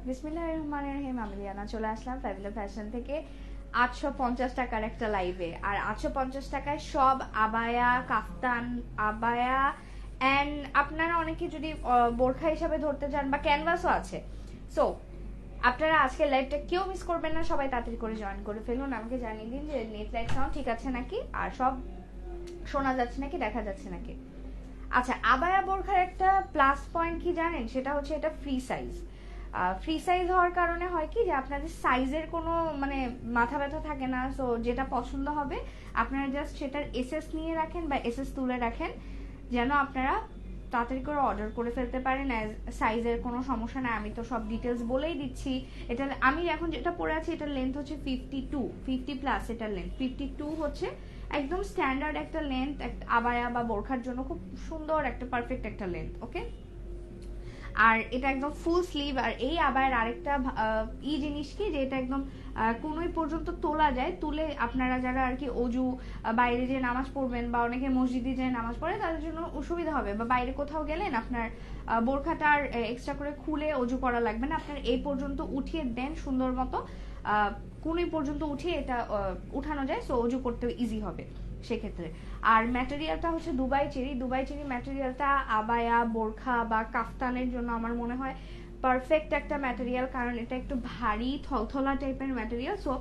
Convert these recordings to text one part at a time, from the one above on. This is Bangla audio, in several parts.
বিসমিল্লাহির রহমানির রহিম। আমি লিয়ানা চলে আসলাম ফ্যাবিলো ফ্যাশন থেকে 850 টাকার একটা লাইভে। আর 850 টাকায় সব আবায়া, কাফতান, আবায়া অ্যান্ড আপনারা অনেকে যদি বোরখা হিসাবে ধরতে চান বা ক্যানভাসও আছে। সো আপনারা আজকের লাইভটা কেউ মিস করবেন না, সবাই তাড়াতাড়ি করে জয়েন করে ফেলুন। আমাকে জানিয়ে দিন যে নেট লাইট সাউন্ড ঠিক আছে নাকি, আর সব শোনা যাচ্ছে নাকি, দেখা যাচ্ছে নাকি। আচ্ছা, আবায়া বোরখার একটা প্লাস পয়েন্ট কি জানেন, সেটা হচ্ছে এটা ফ্রি সাইজ। ফ্রি সাইজ হওয়ার কারণে হয় কি যে আপনাদের সাইজের কোনো মানে মাথা ব্যথা থাকে না। সো যেটা পছন্দ হবে আপনারা জাস্ট সেটার এসএস নিয়ে রাখেন বা এসএস তুলে রাখেন, যেন আপনারা তাড়াতাড়ি করে অর্ডার করে ফেলতে পারেন। সাইজের কোনো সমস্যা নাই, আমি তো সব ডিটেলস বলেই দিচ্ছি। এটা আমি এখন যেটা পরে আছি এটার লেন্থ হচ্ছে 50 প্লাস, এটার লেন্থ 52 হচ্ছে একদম স্ট্যান্ডার্ড একটা লেন্থ। আবায়া বা বোরখার জন্য খুব সুন্দর একটা পারফেক্ট একটা লেন্থ। ওকে, আর এটা একদম ফুল স্লিভ। আর এই আবায়ের আরেকটা জিনিস কি যে এটা একদম কোনোই পর্যন্ত তোলা যায়, তুলে আপনারা যারা আর কি অজু বাইরে যে নামাজ পড়বেন বা অনেকে মসজিদে যে নামাজ পড়ে তাদের জন্য অসুবিধা হবে, বা বাইরে কোথাও গেলেন আপনার বোরখাটা আর এক্সট্রা করে খুলে অজু করা লাগবে না, আপনার এই পর্যন্ত উঠিয়ে দেন সুন্দর মতো, কোনোই পর্যন্ত উঠিয়ে এটা উঠানো যায়। সো অজু করতেও ইজি হবে সেক্ষেত্রে। আর ম্যাটেরিয়ালটা হচ্ছে দুবাই চেরি ম্যাটেরিয়ালটা আবায়া, বোরখা বা কাফতানের জন্য আমার মনে হয় পারফেক্ট একটা ম্যাটেরিয়াল, কারণ এটা একটু ভারী থলথলা টাইপের ম্যাটেরিয়াল। সো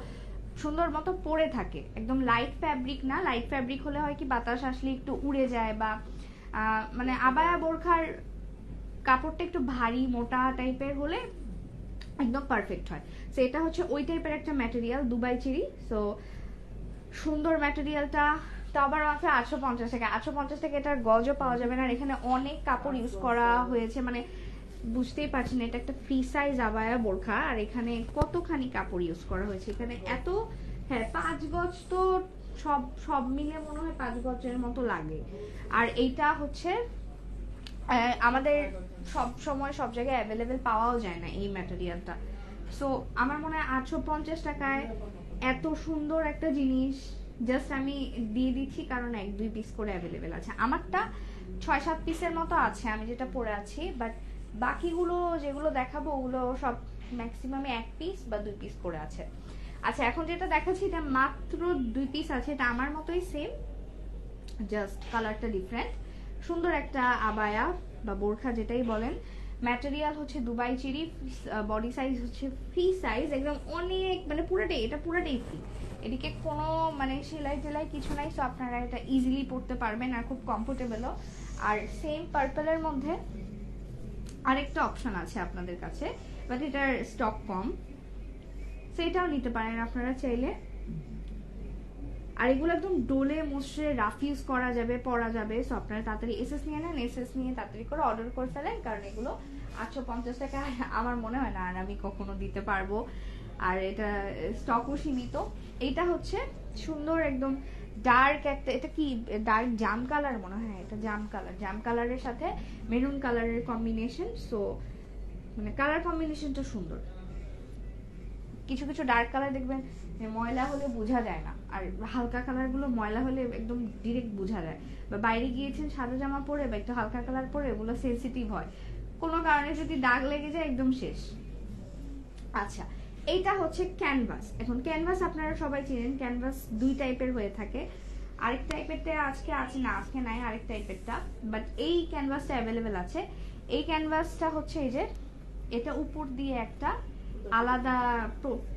সুন্দর মতো পরে থাকে, একদম লাইট ফ্যাব্রিক না। লাইট ফ্যাব্রিক হলে হয় কি বাতাস আসলে একটু উড়ে যায়, বা মানে আবায়া বোরখার কাপড়টা একটু ভারী মোটা টাইপের হলে একদম পারফেক্ট হয়। সো এটা হচ্ছে ওই টাইপের একটা ম্যাটেরিয়াল, দুবাই চেরি। সো সুন্দর ম্যাটেরিয়ালটা, তো আবার মাত্র 850 টাকা। 850 টাকা এটার গজও পাওয়া যাবে না। আর এখানে অনেক কাপড় ইউজ করা হয়েছে, মানে বুঝতেই পারছেন এটা একটা ফ্রি সাইজ আবায়া বোরখা, আর এখানে কতখানি কাপড় ইউজ করা হয়েছে এখানে এত। হ্যাঁ, 5 গজ তো সব সব মিলে মনে হয় 5 গজের মতো লাগে। আর এইটা হচ্ছে আমাদের সব সময় সব জায়গায় অ্যাভেলেবেল পাওয়াও যায় না এই ম্যাটেরিয়ালটা। সো আমার মনে হয় 850 টাকায় এত সুন্দর একটা জিনিস জাস্ট আমি দিয়ে দিচ্ছি, কারণ 1-2 পিস করে অ্যাভেলেবেল আছে। আমারটা 6-7 পিসের মতো আছে আমি যেটা পরে আছি, বাট বাকিগুলো যেগুলো দেখাবো ওগুলো সব ম্যাক্সিমামে 1 পিস বা 2 পিস করে আছে। আচ্ছা, এখন যেটা দেখাচ্ছি এটা মাত্র 2 পিস আছে, এটা আমার মতোই সেম, জাস্ট কালারটা ডিফারেন্ট। সুন্দর একটা আবায়া বা বোরখা যেটাই বলেন। ম্যাটেরিয়াল হচ্ছে দুবাই চেরি, বডি সাইজ হচ্ছে ফ্রি সাইজ একদম, অনেক মানে পুরোটাই, এটা পুরোটাই ফ্রি, এদিকে কোনো মানে সেলাই টেলাই কিছু নাই। সো আপনারা এটা ইজিলি পরতে পারবেন আর খুব কমফোর্টেবলও। আর সেম পার্পলের মধ্যে আরেকটা অপশন আছে আপনাদের কাছে, বাট এটার স্টক কম, সেটাও নিতে পারেন আপনারা চাইলে। আর এগুলো একদম ডোলে মুশড়ে রাফ ইউজ করা যাবে, পরা যাবে। সো আপনারা তাড়াতাড়ি এসএস নিয়ে নেন, এসএস নিয়ে তাড়াতাড়ি করে অর্ডার করে ফেলেন, কারণ এগুলো 850 টাকা আমার মনে হয় না আর আমি কখনো দিতে পারবো। আর এটা স্টকও সীমিত। এইটা হচ্ছে সুন্দর একদম ডার্ক একটা, এটা কি ডার্ক জাম কালার মনে হয়, এটা জাম কালারের সাথে মেরুন কালারের কম্বিনেশন। সো মানে কালার কম্বিনেশনটা সুন্দর। কিছু কিছু ডার্ক কালার দেখবেন ময়লা হলে বোঝা যায় না, আর হালকা কালার গুলো ময়লা হলে একদম ডিরেক্ট বোঝা যায়। বা বাইরে গিয়েছেন সাদা জামা পরে বা একটু হালকা কালার পরে, এগুলো সেন্সিটিভ হয়, কোনো কারণে যদি দাগ লেগে যায় একদম শেষ। আচ্ছা, এইটা হচ্ছে ক্যানভাস। এখন ক্যানভাস আপনারা সবাই চিনেন, ক্যানভাস 2 টাইপের হয়ে থাকে। আরেক টাইপেরটা আজকে আছে না, আজকে নাই আরেক টাইপেরটা, বাট এই ক্যানভাসটা অ্যাভেলেবেল আছে। এই ক্যানভাসটা হচ্ছে এই যে এটা উপর দিয়ে একটা আলাদা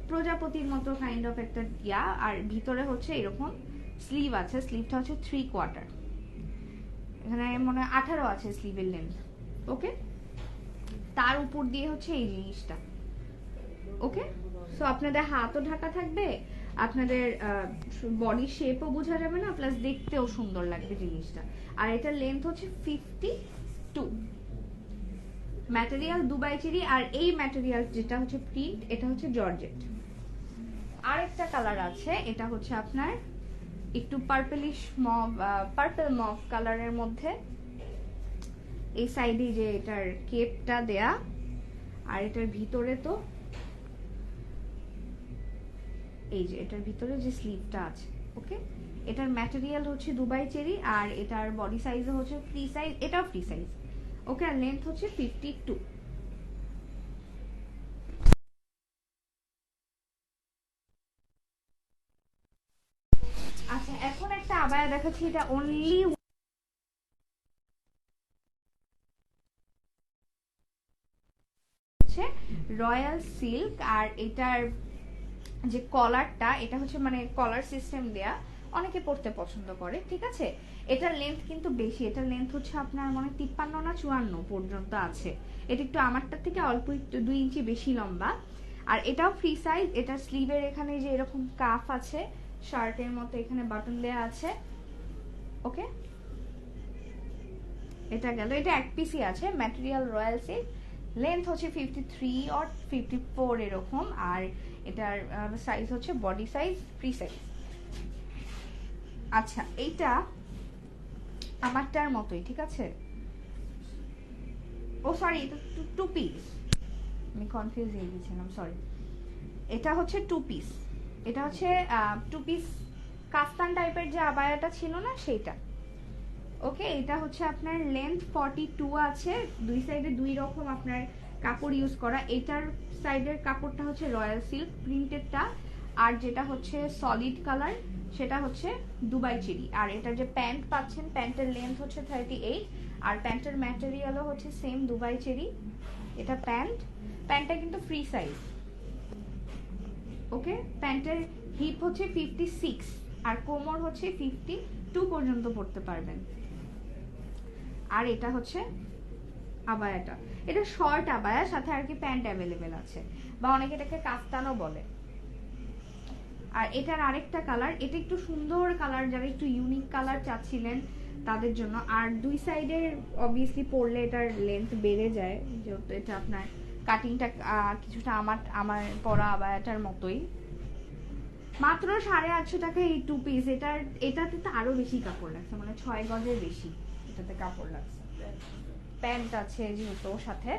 প্রজাপতির মতো কাইন্ড অফ একটা ইয়া, আর ভিতরে হচ্ছে এরকম স্লিভ আছে। স্লিভটা হচ্ছে 3/4, এখানে মনে হয় 18 আছে স্লিভের লেন্থ। ওকে, তার উপর দিয়ে হচ্ছে এই জিনিসটা। ওকে, সো আপনাদের হাতও ঢাকা থাকবে, আপনাদের বডি শেপও বোঝা যাবে না, প্লাস দেখতেও সুন্দর লাগবে জিনিসটা। আর এটার লেন্থ হচ্ছে 52। Material Dubai cherry. আর এই ম্যাটেরিয়াল যেটা হচ্ছে প্রিন্ট, এটা হচ্ছে জর্জেট। আরেকটা কালার আছে, এটা হচ্ছে আপনার একটু পার্পলিশ মভ, পার্পল মভ কালারের মধ্যে। এই সাইডে যে এটার কেপটা দেয়া, আর এটার ভিতরে তো এই যে এটার ভিতরে যে স্লিভটা আছে। ওকে, এটার ম্যাটেরিয়াল হচ্ছে দুবাই চেরি, আর এটার বডি সাইজ হচ্ছে ফ্রি সাইজ, এটাও ফ্রি সাইজ। ওকে, আর লেন্থ হচ্ছে 52। আবায়া দেখাচ্ছি, এটা অনলি হচ্ছে রয়্যাল সিল্ক। আর এটার যে কলারটা, এটা হচ্ছে মানে কলার সিস্টেম দেয়া, অনেকে পড়তে পছন্দ করে, ঠিক আছে। এটার লেন্থ কিন্তু বেশি, এটার লেন্থ হচ্ছে আপনার মনে 53 না 54 পর্যন্ত আছে। এটা একটু আমারটার থেকে অল্প একটু 2 ইঞ্চি বেশি লম্বা। আর এটাও ফ্রি সাইজ। এটা স্লিভের এখানে যে এরকম কাফ আছে, শার্টের মতো এখানে বাটন দেয়া আছে, ওকে। এটা গেল, এটা এক পিসই আছে, ম্যাটেরিয়াল রয়্যাল সিল্ক। লেন্থ হচ্ছে 53 অর 54 এরকম। আর এটার সাইজ হচ্ছে বডি সাইজ, ফ্রি সাইজ। আচ্ছা, এইটা আমারটার মতোই, ঠিক আছে। ও সরি, এটা টু পিস, আমি কনফিউজ হয়ে গেছিলাম, সরি। এটা হচ্ছে টু পিস, এটা হচ্ছে টু পিস কাফতান টাইপের যে আবায়াটা ছিল না সেইটা, ওকে। এটা হচ্ছে আপনার লেন্থ 42 আছে, দুই সাইডে দুই রকম আপনার কাপড় ইউজ করা। এটার সাইডের কাপড়টা হচ্ছে রয়্যাল সিল্ক প্রিন্টেডটা, আর যেটা হচ্ছে সলিড কালার সেটা হচ্ছে দুবাই চেরি। আর এটার যে প্যান্ট পাচ্ছেন, প্যান্টের লেন্থ হচ্ছে 38, আর প্যান্টের ম্যাটেরিয়ালও হচ্ছে সেম দুবাই চেরি। এটা প্যান্টটা কিন্তু ফ্রি সাইজ, ওকে। প্যান্টের হিপ হচ্ছে 56 আর কোমর হচ্ছে 52 পর্যন্ত পড়তে পারবেন। আর এটা হচ্ছে আবায়াটা, এটা শর্ট আবায়া, সাথে আর কি প্যান্ট অ্যাভেলেবেল আছে, বা অনেকে এটাকে কাফতানও বলে। আর এটার আরেকটা কালার, এটা একটু সুন্দর কালার, যারা একটু ইউনিক কালার চাচ্ছিলেন তাদের জন্য। আর দুই সাইডের অবভিয়াসলি পরলে এটার লেন্থ বেড়ে যায়, যেহেতু এটা আপনার কাটিংটা কিছুটা আমার পরা আবায়াটার মতোই। মাত্র 850 টাকা এই টু পিস। এটাতে তো আরো বেশি কাপড় লাগছে, মানে 6 গজের বেশি এটাতে কাপড় লাগছে। প্যান্ট আছে যেহেতু সাথে।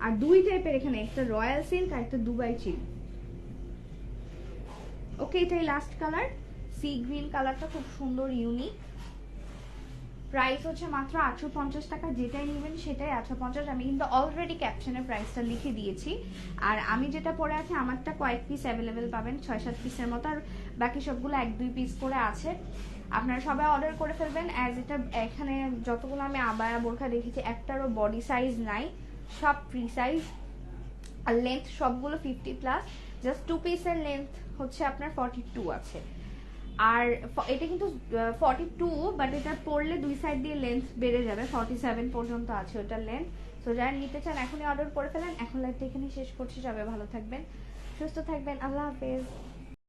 আর দুই টাইপের এখানে, একটা রয়্যাল সিল্ক আর একটা দুবাই চিল, ওকে। এটাই লাস্ট কালার, সি গ্রিন কালারটা খুব সুন্দর, ইউনিক। প্রাইস হচ্ছে মাত্র 850 টাকা, যেটাই নেবেন সেটাই 850। আমি কিন্তু অলরেডি ক্যাপশনে প্রাইসটা লিখে দিয়েছি। আর আমি যেটা পরে আছি, আমারটা কয়েক পিস অ্যাভেলেবেল পাবেন, 6-7 পিসের মতো, আর বাকি সবগুলো 1-2 পিস করে আছে। আপনারা সবাই অর্ডার করে ফেলবেন, অ্যাজ এটা এখানে যতগুলো আমি আবায়া বোরখা দেখেছি একটারও বডি সাইজ নাই, সব ফ্রি সাইজ। আর লেন্থ সবগুলো 50+, জাস্ট টু পিসের লেন্থ হচ্ছে আপনার 42 আছে। আর এটা কিন্তু 42, বাট এটা পরলে দুই সাইড দিয়ে লেন্থ বেড়ে যাবে, 47 পর্যন্ত আছে ওটার লেন্থ। সো যারা নিতে চান এখনই অর্ডার করে ফেলেন। এখন লাইভটা এখানে শেষ করছি, সবাই ভালো থাকবেন, সুস্থ থাকবেন, আল্লাহ হাফেজ।